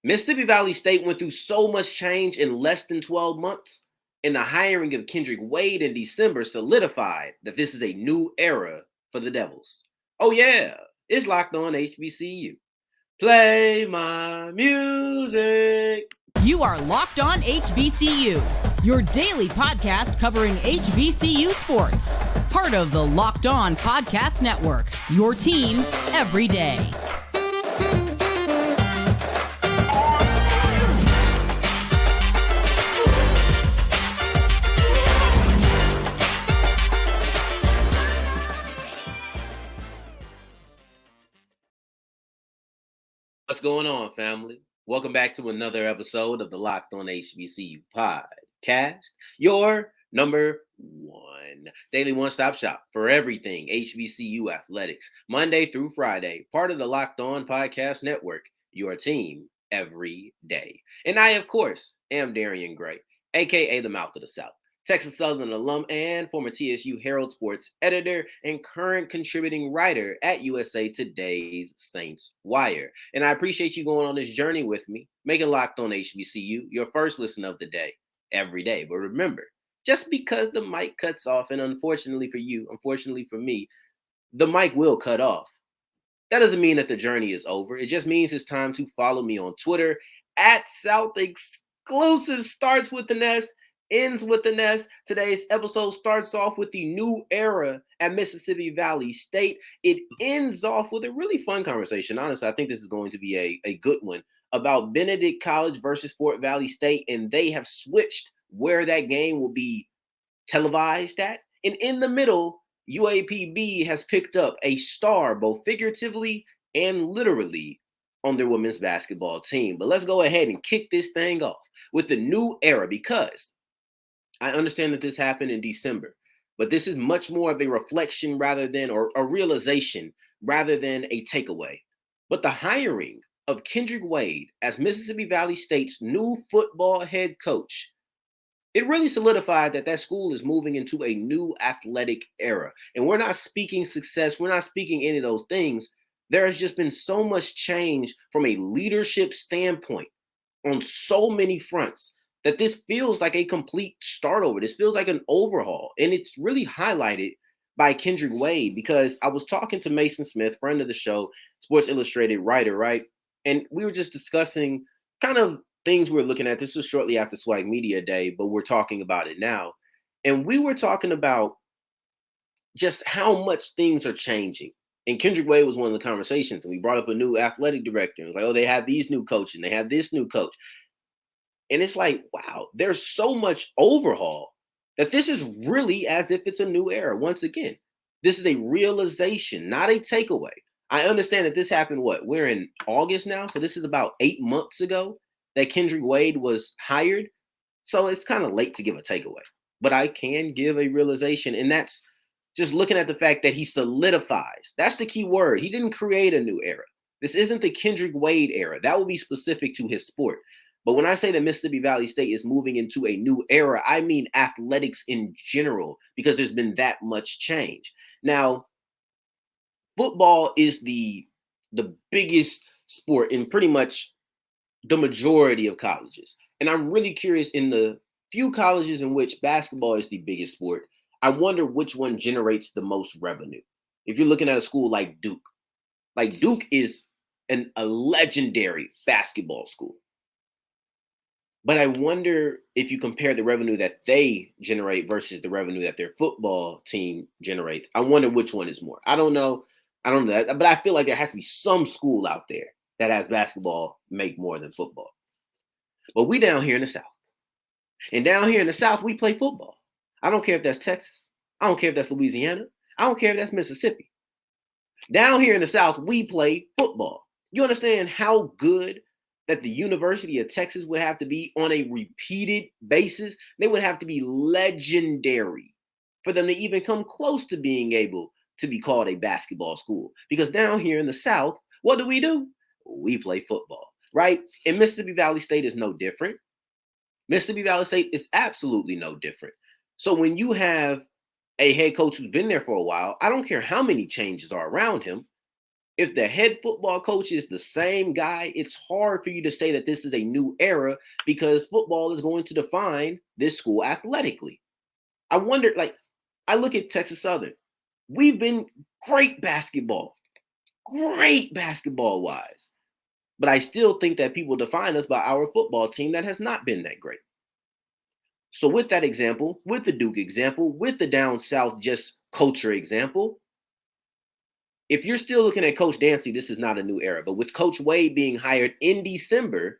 Mississippi Valley State went through so much change in less than 12 months, and the hiring of Kendrick Wade in December solidified that this is a new era for the Devils. Oh, yeah, it's Locked On HBCU. Play my music. You are Locked On HBCU, your daily podcast covering HBCU sports. Part of the Locked On Podcast Network, your team every day. What's going on, family? Welcome back to another episode of the Locked On HBCU podcast, your number one daily one-stop shop for everything HBCU athletics, Monday through Friday, part of the Locked On Podcast Network, your team every day. And I, of course, am Darian Gray, aka the Mouth of the South, Texas Southern alum and former TSU Herald Sports editor and current contributing writer at USA Today's Saints Wire. And I appreciate you going on this journey with me, making Locked On HBCU your first listen of the day every day. But remember, just because the mic cuts off, and unfortunately for you, unfortunately for me, the mic will cut off. That doesn't mean that the journey is over. It just means it's time to follow me on Twitter at South Exclusive, starts with an S, ends with an S. Today's episode starts off with the new era at Mississippi Valley State. It ends off with a really fun conversation. Honestly, I think this is going to be a good one about Benedict College versus Fort Valley State, and they have switched where that game will be televised at. And in the middle, UAPB has picked up a star, both figuratively and literally, on their women's basketball team. But let's go ahead and kick this thing off with the new era, because I understand that this happened in December, but this is much more of a reflection rather than, or a realization rather than a takeaway. But the hiring of Kendrick Wade as Mississippi Valley State's new football head coach, it really solidified that that school is moving into a new athletic era. And we're not speaking success. We're not speaking any of those things. There has just been so much change from a leadership standpoint on so many fronts that this feels like a complete start over. This feels like an overhaul. And it's really highlighted by Kendrick Wade, because I was talking to Mason Smith, friend of the show, Sports Illustrated writer, right? And we were just discussing kind of things we're looking at. This was shortly after Swag Media Day, but we're talking about it now. And we were talking about just how much things are changing. And Kendrick Wade was one of the conversations. And we brought up a new athletic director. It was like, oh, they have these new coaching. They have this new coach. And it's like, wow, there's so much overhaul that this is really as if it's a new era. Once again, this is a realization, not a takeaway. I understand that this happened, we're in August now. So this is about 8 months ago that Kendrick Wade was hired. So it's kind of late to give a takeaway. But I can give a realization, and that's just looking at the fact that he solidifies. That's the key word. He didn't create a new era. This isn't the Kendrick Wade era. That will be specific to his sport. But when I say that Mississippi Valley State is moving into a new era, I mean athletics in general, because there's been that much change. Now, football is the biggest sport in pretty much the majority of colleges. And I'm really curious, in the few colleges in which basketball is the biggest sport, I wonder which one generates the most revenue. If you're looking at a school like Duke is a legendary basketball school. But I wonder if you compare the revenue that they generate versus the revenue that their football team generates. I wonder which one is more. I don't know. But I feel like there has to be some school out there that has basketball make more than football. But we down here in the South. And down here in the South, we play football. I don't care if that's Texas. I don't care if that's Louisiana. I don't care if that's Mississippi. Down here in the South, we play football. You understand how good that the University of Texas would have to be on a repeated basis? They would have to be legendary for them to even come close to being able to be called a basketball school. Because down here in the South, what do? We play football, right? And Mississippi Valley State is no different. Mississippi Valley State is absolutely no different. So when you have a head coach who's been there for a while, I don't care how many changes are around him, if the head football coach is the same guy, it's hard for you to say that this is a new era because football is going to define this school athletically. I wonder, like, I look at Texas Southern. We've been great basketball wise. But I still think that people define us by our football team that has not been that great. So with that example, with the Duke example, with the down south just culture example, if you're still looking at Coach Dancy, this is not a new era. But with Coach Wade being hired in December,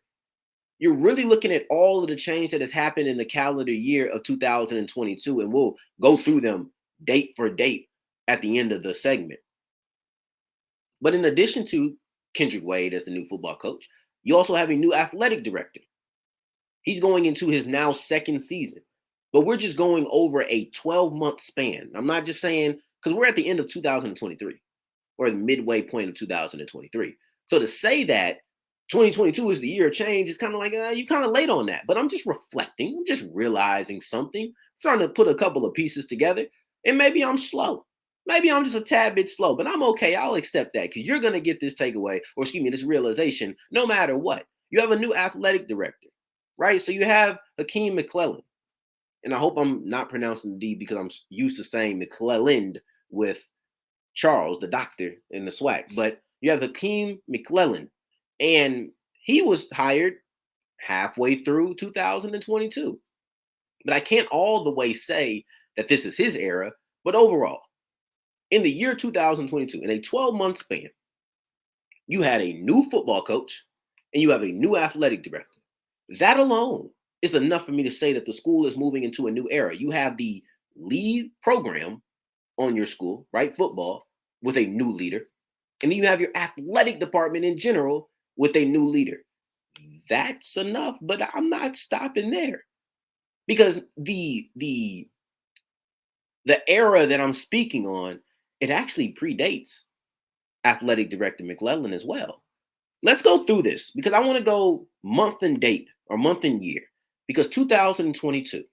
you're really looking at all of the change that has happened in the calendar year of 2022. And we'll go through them date for date at the end of the segment. But in addition to Kendrick Wade as the new football coach, you also have a new athletic director. He's going into his now second season. But we're just going over a 12-month span. I'm not just saying, because we're at the end of 2023 or the midway point of 2023. So to say that 2022 is the year of change is kind of like, you kind of late on that. But I'm just reflecting. I'm just realizing something, trying to put a couple of pieces together. And maybe I'm slow. Maybe I'm just a tad bit slow, but I'm okay. I'll accept that because you're going to get this takeaway, or excuse me, this realization, no matter what. You have a new athletic director, right? So you have Hakeem McClellan. And I hope I'm not pronouncing the D because I'm used to saying McClelland with Charles, the doctor, in the SWAC. But you have Hakeem McClellan, and he was hired halfway through 2022. But I can't all the way say that this is his era, but overall, in the year 2022, in a 12-month span, you had a new football coach and you have a new athletic director. That alone is enough for me to say that the school is moving into a new era. You have the lead program on your school, right? Football with a new leader. And then you have your athletic department in general with a new leader. That's enough, but I'm not stopping there. Because the era that I'm speaking on, it actually predates athletic director McClellan as well. Let's go through this because I want to go month and date or month and year because 2022,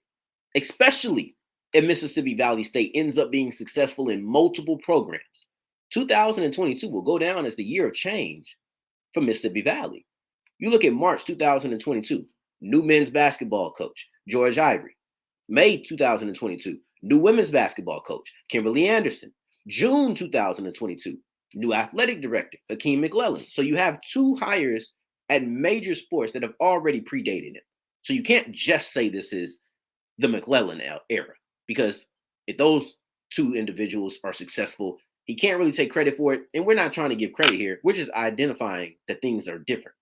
especially if Mississippi Valley State ends up being successful in multiple programs, 2022 will go down as the year of change for Mississippi Valley. You look at March 2022, new men's basketball coach, George Ivory. May 2022, new women's basketball coach, Kimberly Anderson. June 2022, new athletic director, Hakeem McClellan. So you have two hires at major sports that have already predated him. So you can't just say this is the McClellan era because if those two individuals are successful, he can't really take credit for it. And we're not trying to give credit here. We're just identifying that things are different.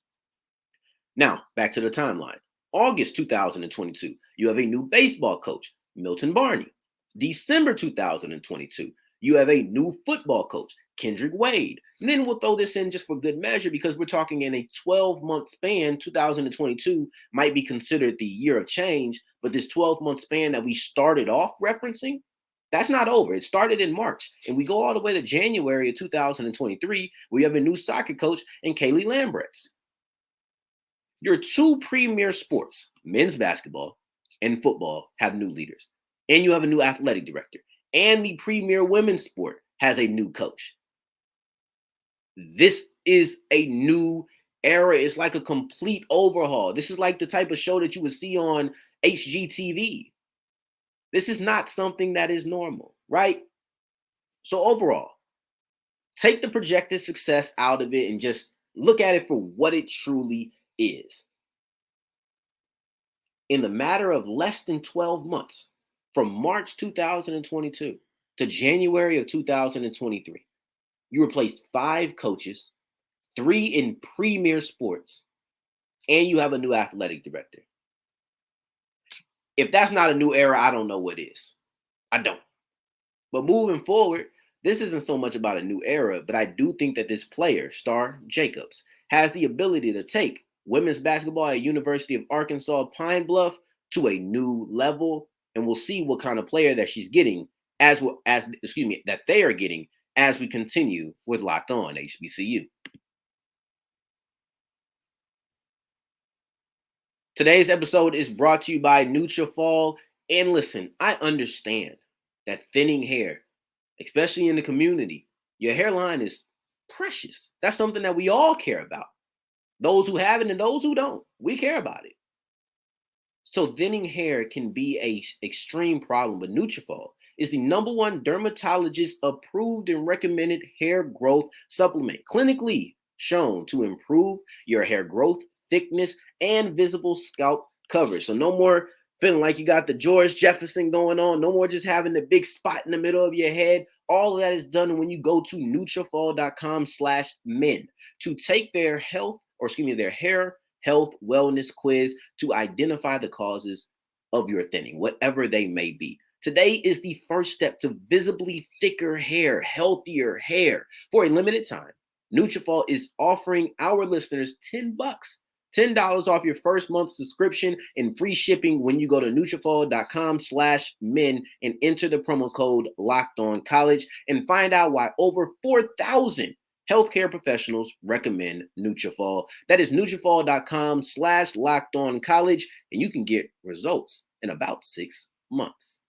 Now, back to the timeline. August 2022, you have a new baseball coach, Milton Barney. December 2022, you have a new football coach, Kendrick Wade. And then we'll throw this in just for good measure because we're talking in a 12-month span. 2022 might be considered the year of change, but this 12-month span that we started off referencing, that's not over. It started in March, and we go all the way to January of 2023. We have a new soccer coach in Kaylee Lambretz. Your two premier sports, men's basketball and football, have new leaders, and you have a new athletic director. And the premier women's sport has a new coach. This is a new era. It's like a complete overhaul. This is like the type of show that you would see on HGTV. This is not something that is normal, right? So overall, take the projected success out of it and just look at it for what it truly is. In the matter of less than 12 months, from March 2022 to January of 2023, you replaced 5 coaches, 3 in premier sports, and you have a new athletic director. If that's not a new era, I don't know what is. I don't. But moving forward, this isn't so much about a new era, but I do think that this player, Starr Jacobs, has the ability to take women's basketball at University of Arkansas Pine Bluff to a new level. And we'll see what kind of player that she's getting that they are getting as we continue with Locked On HBCU. Today's episode is brought to you by Neutrophone. And listen, I understand that thinning hair, especially in the community, your hairline is precious. That's something that we all care about. Those who have it and those who don't, we care about it. So thinning hair can be a extreme problem, but Neutrophone is the #1 dermatologist approved and recommended hair growth supplement, clinically shown to improve your hair growth, thickness, and visible scalp coverage. So no more feeling like you got the George Jefferson going on. No more just having the big spot in the middle of your head. All of that is done when you go to Nutrafol.com/men to take their their hair health wellness quiz to identify the causes of your thinning, whatever they may be. Today is the first step to visibly thicker hair, healthier hair. For a limited time, Nutrafol is offering our listeners $10 off your first month subscription and free shipping when you go to Nutrafol.com/men and enter the promo code LOCKEDONCollege and find out why over 4,000 healthcare professionals recommend Nutrafol. That is Nutrafol.com/LockedOnCollege, and you can get results in about 6 months.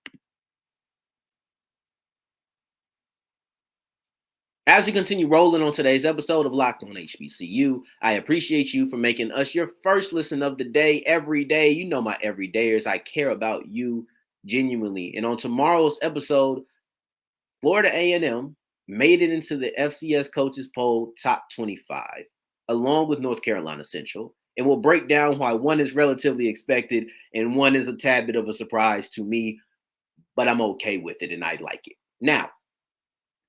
As we continue rolling on today's episode of Locked On HBCU, I appreciate you for making us your first listen of the day every day. You know my everydayers. I care about you genuinely. And on tomorrow's episode, Florida A&M made it into the FCS Coaches Poll Top 25, along with North Carolina Central. And we'll break down why one is relatively expected and one is a tad bit of a surprise to me, but I'm okay with it and I like it. Now,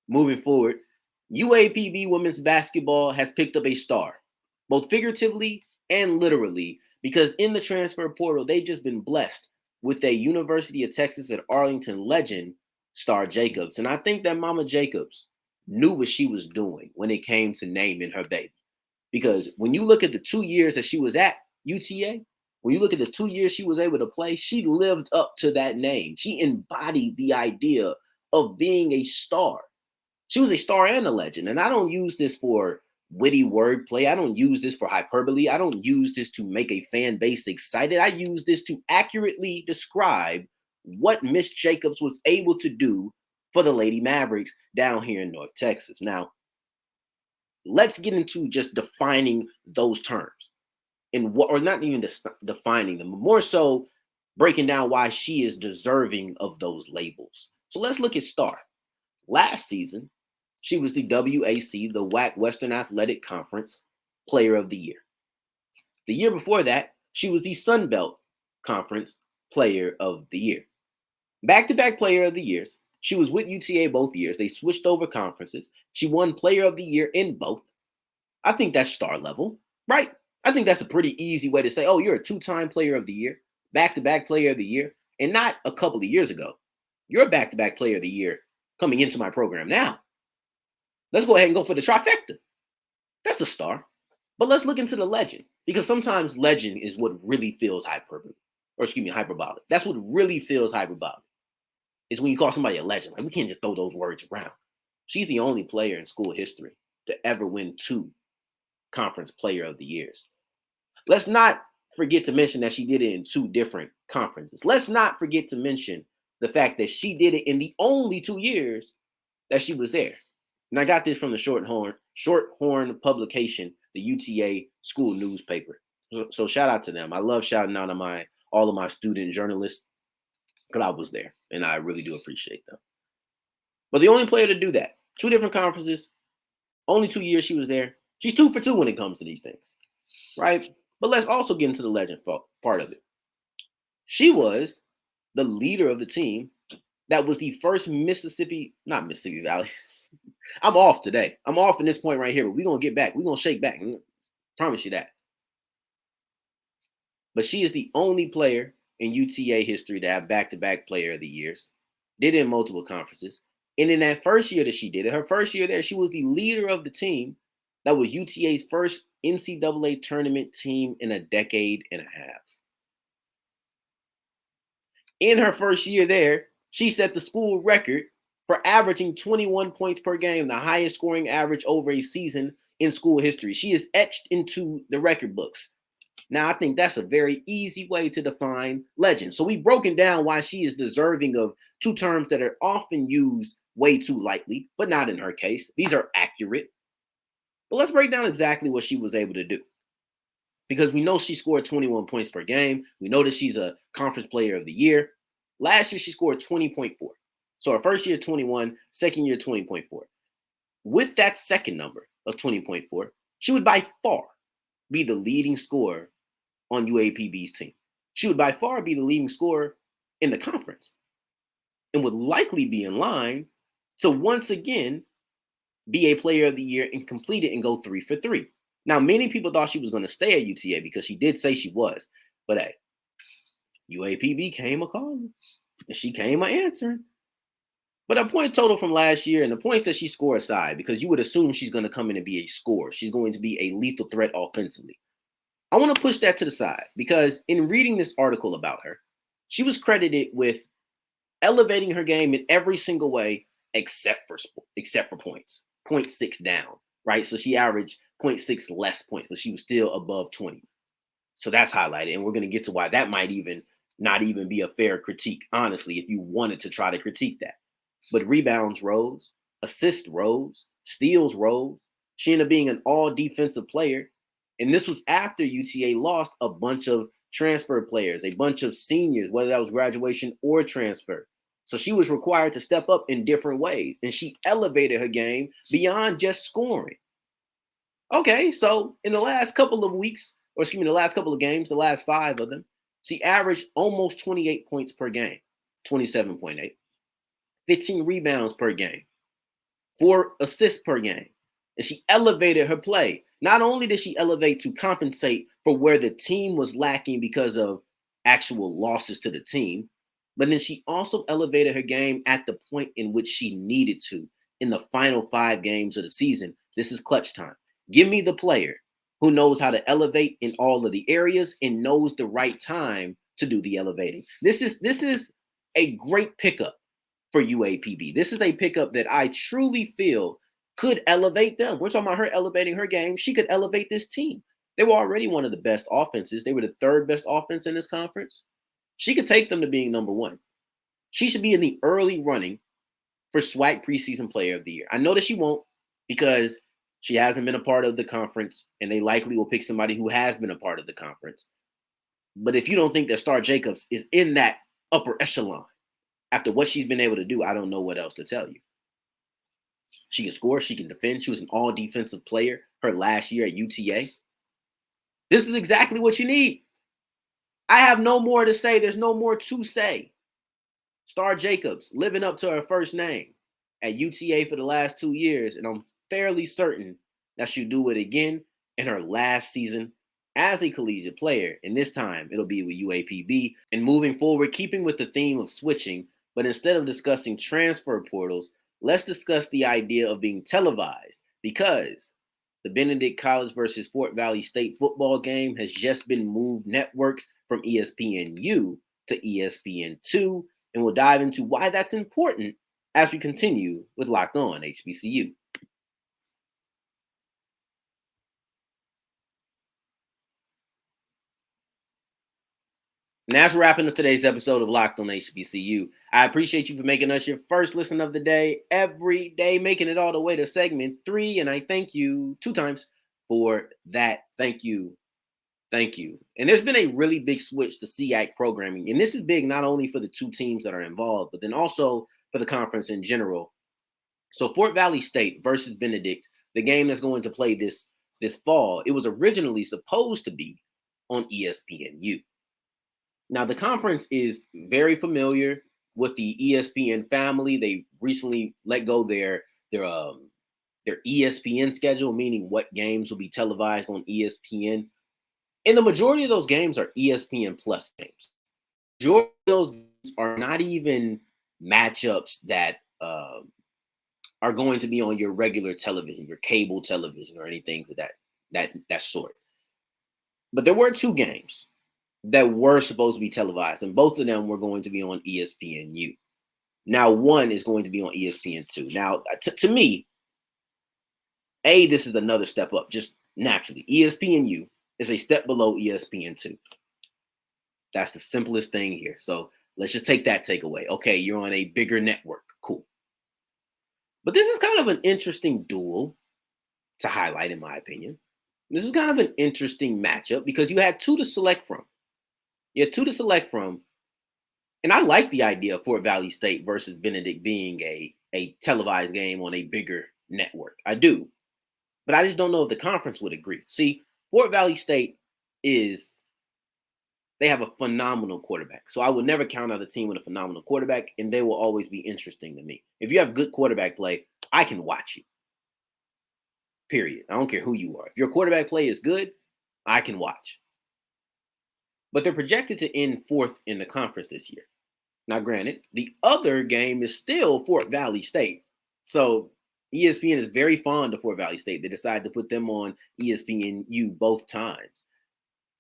moving forward, UAPB women's basketball has picked up a star, both figuratively and literally, because in the transfer portal, they've just been blessed with a University of Texas at Arlington legend, Starr Jacobs. And I think that Mama Jacobs knew what she was doing when it came to naming her baby. Because when you look at the 2 years that she was at UTA, when you look at the 2 years she was able to play, she lived up to that name. She embodied the idea of being a star. She was a star and a legend. And I don't use this for witty wordplay. I don't use this for hyperbole. I don't use this to make a fan base excited. I use this to accurately describe what Miss Jacobs was able to do for the Lady Mavericks down here in North Texas. Now, let's get into just defining those terms and what, or not even defining them, but more so breaking down why she is deserving of those labels. So let's look at Starr. Last season, she was the WAC, the WAC Western Athletic Conference Player of the Year. The year before that, she was the Sun Belt Conference Player of the Year. Back-to-back Player of the Years. She was with UTA both years. They switched over conferences. She won Player of the Year in both. I think that's star level, right? I think that's a pretty easy way to say, oh, you're a 2-time Player of the Year, back-to-back Player of the Year, and not a couple of years ago. You're a back-to-back Player of the Year coming into my program now. Let's go ahead and go for the trifecta. That's a star. But let's look into the legend, because sometimes legend is what really feels hyperbolic. That's what really feels hyperbolic, is when you call somebody a legend. Like, we can't just throw those words around. She's the only player in school history to ever win 2 Conference Player of the Years. Let's not forget to mention that she did it in 2 different conferences. Let's not forget to mention the fact that she did it in the only 2 years that she was there. And I got this from the Shorthorn publication, the UTA school newspaper. So shout out to them. I love shouting out to all of my student journalists, because I was there, and I really do appreciate them. But the only player to do that, 2 different conferences, only 2 years she was there. She's 2 for 2 when it comes to these things, right? But let's also get into the legend part of it. She was the leader of the team that was the first Mississippi Valley. I'm off today. I'm off in this point right here, but we're going to get back. We're going to shake back. I promise you that. But she is the only player in UTA history to have back-to-back Player of the Years. Did it in multiple conferences. And in that first year that she did it, her first year there, she was the leader of the team that was UTA's first NCAA tournament team in a decade and a half. In her first year there, she set the school record for averaging 21 points per game, the highest scoring average over a season in school history. She is etched into the record books. Now, I think that's a very easy way to define legend. So we've broken down why she is deserving of 2 terms that are often used way too lightly, but not in her case. These are accurate. But let's break down exactly what she was able to do. Because we know she scored 21 points per game. We know that she's a conference player of the year. Last year, she scored 20.4. So her first year, 21, second year, 20.4. With that second number of 20.4, she would by far be the leading scorer on UAPB's team. She would by far be the leading scorer in the conference and would likely be in line to once again be a player of the year and complete it and go 3 for 3. Now, many people thought she was going to stay at UTA because she did say she was. But hey, UAPB came a calling and she came a answering. But her point total from last year and the points that she scored aside, because you would assume she's going to come in and be a scorer. She's going to be a lethal threat offensively. I want to push that to the side because in reading this article about her, she was credited with elevating her game in every single way except for points. 0.6 down, right? So she averaged 0.6 less points, but she was still above 20. So that's highlighted, and we're going to get to why that might not even be a fair critique, honestly, if you wanted to try to critique that. But rebounds rose, assists rose, steals rose. She ended up being an all-defensive player, and this was after UTA lost a bunch of transfer players, a bunch of seniors, whether that was graduation or transfer. So she was required to step up in different ways, and she elevated her game beyond just scoring. Okay, so in the last couple of weeks, the last couple of games, the last 5 of them, she averaged almost 28 points per game, 27.8, 15 rebounds per game, 4 assists per game. And she elevated her play. Not only did she elevate to compensate for where the team was lacking because of actual losses to the team, but then she also elevated her game at the point in which she needed to in the final 5 games of the season. This is clutch time. Give me the player who knows how to elevate in all of the areas and knows the right time to do the elevating. This is a great pickup for UAPB. This is a pickup that I truly feel could elevate them. We're talking about her elevating her game. She could elevate this team. They were already one of the best offenses. They were the 3rd best offense in this conference. She could take them to being number 1. She should be in the early running for SWAC preseason player of the year. I know that she won't because she hasn't been a part of the conference, and they likely will pick somebody who has been a part of the conference. But if you don't think that Starr Jacobs is in that upper echelon after what she's been able to do, I don't know what else to tell you. She can score. She can defend. She was an all-defensive player her last year at UTA. This is exactly what you need. I have no more to say. There's no more to say. Starr Jacobs living up to her first name at UTA for the last 2 years, and I'm fairly certain that she'll do it again in her last season as a collegiate player, and this time it'll be with UAPB. And moving forward, keeping with the theme of switching, but instead of discussing transfer portals, let's discuss the idea of being televised, because the Benedict College versus Fort Valley State football game has just been moved networks from ESPNU to ESPN2, and we'll dive into why that's important as we continue with Locked On HBCU. And as we're wrapping up today's episode of Locked On HBCU, I appreciate you for making us your first listen of the day every day, making it all the way to segment 3. And I thank you 2 times for that. Thank you. Thank you. And there's been a really big switch to SEAC programming. And this is big not only for the 2 teams that are involved, but then also for the conference in general. So Fort Valley State versus Benedict, the game that's going to play this fall, it was originally supposed to be on ESPNU. Now, the conference is very familiar with the ESPN family. They recently let go their ESPN schedule, meaning what games will be televised on ESPN. And the majority of those games are ESPN Plus games. The majority of those games are not even matchups that are going to be on your regular television, your cable television, or anything of that sort. But there were 2 games that were supposed to be televised, and both of them were going to be on ESPNU. Now, one is going to be on ESPN2. Now, to me, this is another step up, just naturally. ESPNU is a step below ESPN2. That's the simplest thing here. So let's just take that takeaway. Okay, you're on a bigger network. Cool. But this is kind of an interesting duel to highlight, in my opinion. This is kind of an interesting matchup because you had two to select from. And I like the idea of Fort Valley State versus Benedict being a televised game on a bigger network. I do. But I just don't know if the conference would agree. See, Fort Valley State they have a phenomenal quarterback. So I would never count out a team with a phenomenal quarterback, and they will always be interesting to me. If you have good quarterback play, I can watch you. Period. I don't care who you are. If your quarterback play is good, I can watch. But they're projected to end fourth in the conference this year. Now, granted, the other game is still Fort Valley State. So ESPN is very fond of Fort Valley State. They decided to put them on ESPNU both times.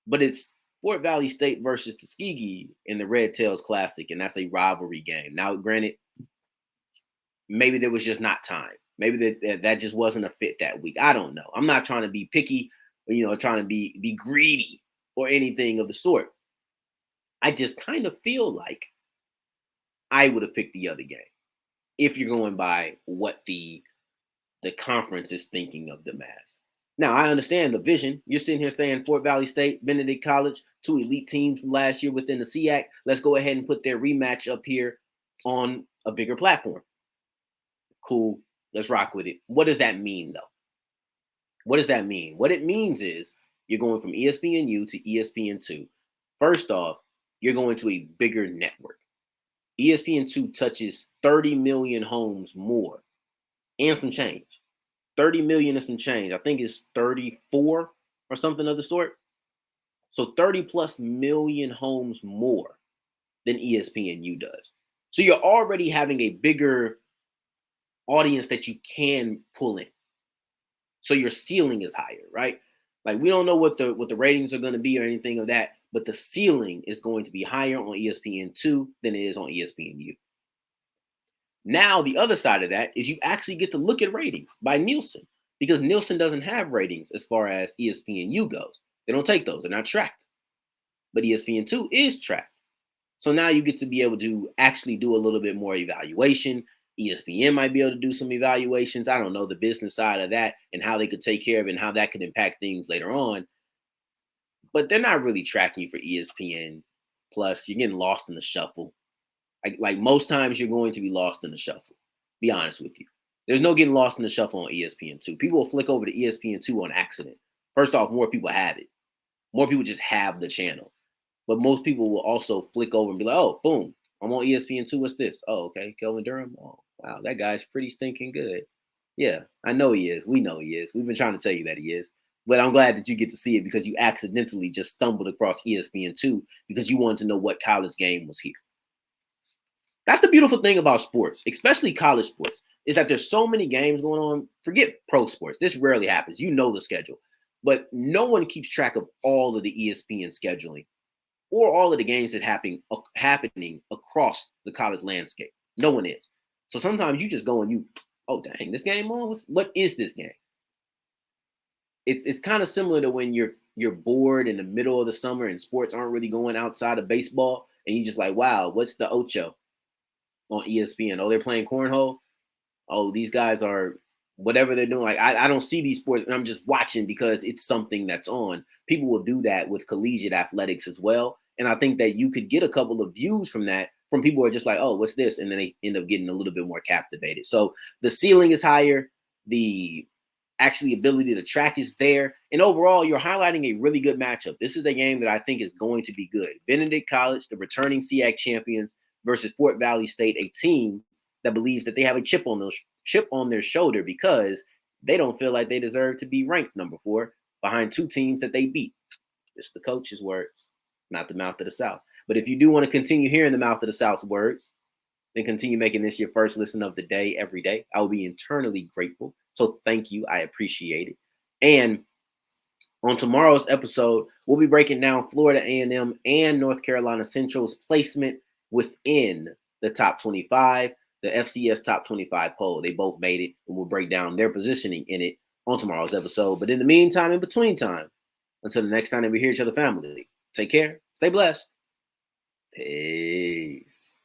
But it's Fort Valley State versus Tuskegee in the Red Tails Classic, and that's a rivalry game. Now, granted, maybe there was just not time. Maybe that just wasn't a fit that week. I don't know. I'm not trying to be picky or, trying to be greedy or anything of the sort. I just kind of feel like I would have picked the other game if you're going by what the conference is thinking of them as. Now, I understand the vision. You're sitting here saying Fort Valley State, Benedict College, two elite teams from last year within the SEAC. Let's go ahead and put their rematch up here on a bigger platform. Cool. Let's rock with it. What does that mean, though? What does that mean? What it means is you're going from ESPNU to ESPN2. First off, you're going to a bigger network. ESPN2 touches 30 million homes more and some change. 30 million and some change. I think it's 34 or something of the sort. So 30 plus million homes more than ESPNU does. So you're already having a bigger audience that you can pull in. So your ceiling is higher, right? Like, we don't know what the ratings are going to be or anything of that, but the ceiling is going to be higher on ESPN2 than it is on ESPNU. Now, the other side of that is you actually get to look at ratings by Nielson, because Nielson doesn't have ratings as far as ESPNU goes. They don't take those. They're not tracked. But ESPN2 is tracked. So now you get to be able to actually do a little bit more evaluation. ESPN might be able to do some evaluations. I don't know the business side of that and how they could take care of it and how that could impact things later on. But they're not really tracking you for ESPN. Plus, you're getting lost in the shuffle. Like most times, you're going to be lost in the shuffle. Be honest with you. There's no getting lost in the shuffle on ESPN2. People will flick over to ESPN2 on accident. First off, more people have it. More people just have the channel. But most people will also flick over and be like, oh, boom, I'm on ESPN2. What's this? Oh, okay, Kelvin Durham. Oh, wow, that guy's pretty stinking good. Yeah, I know he is. We know he is. We've been trying to tell you that he is. But I'm glad that you get to see it because you accidentally just stumbled across ESPN2 because you wanted to know what college game was here. That's the beautiful thing about sports, especially college sports, is that there's so many games going on. Forget pro sports. This rarely happens. You know the schedule. But no one keeps track of all of the ESPN scheduling or all of the games that happening across the college landscape. No one is. So sometimes you just go and oh, dang, this game on? What is this game? It's kind of similar to when you're bored in the middle of the summer and sports aren't really going outside of baseball, and you just like, wow, what's the Ocho on ESPN? Oh, they're playing cornhole. Oh, these guys are whatever they're doing. Like, I don't see these sports, and I'm just watching because it's something that's on. People will do that with collegiate athletics as well. And I think that you could get a couple of views from that from people who are just like, oh, what's this? And then they end up getting a little bit more captivated. So the ceiling is higher. The actually ability to track is there. And overall, you're highlighting a really good matchup. This is a game that I think is going to be good. Benedict College, the returning SEAC champions, versus Fort Valley State, a team that believes that they have a chip on their shoulder because they don't feel like they deserve to be ranked number 4 behind 2 teams that they beat. It's the coach's words, not the mouth of the South. But if you do want to continue hearing the mouth of the South's words, then continue making this your first listen of the day every day. I will be eternally grateful. So thank you. I appreciate it. And on tomorrow's episode, we'll be breaking down Florida A&M and North Carolina Central's placement within the top 25, the FCS top 25 poll. They both made it, and we'll break down their positioning in it on tomorrow's episode. But in the meantime, in between time, until the next time that we hear each other, family, take care, stay blessed. Peace.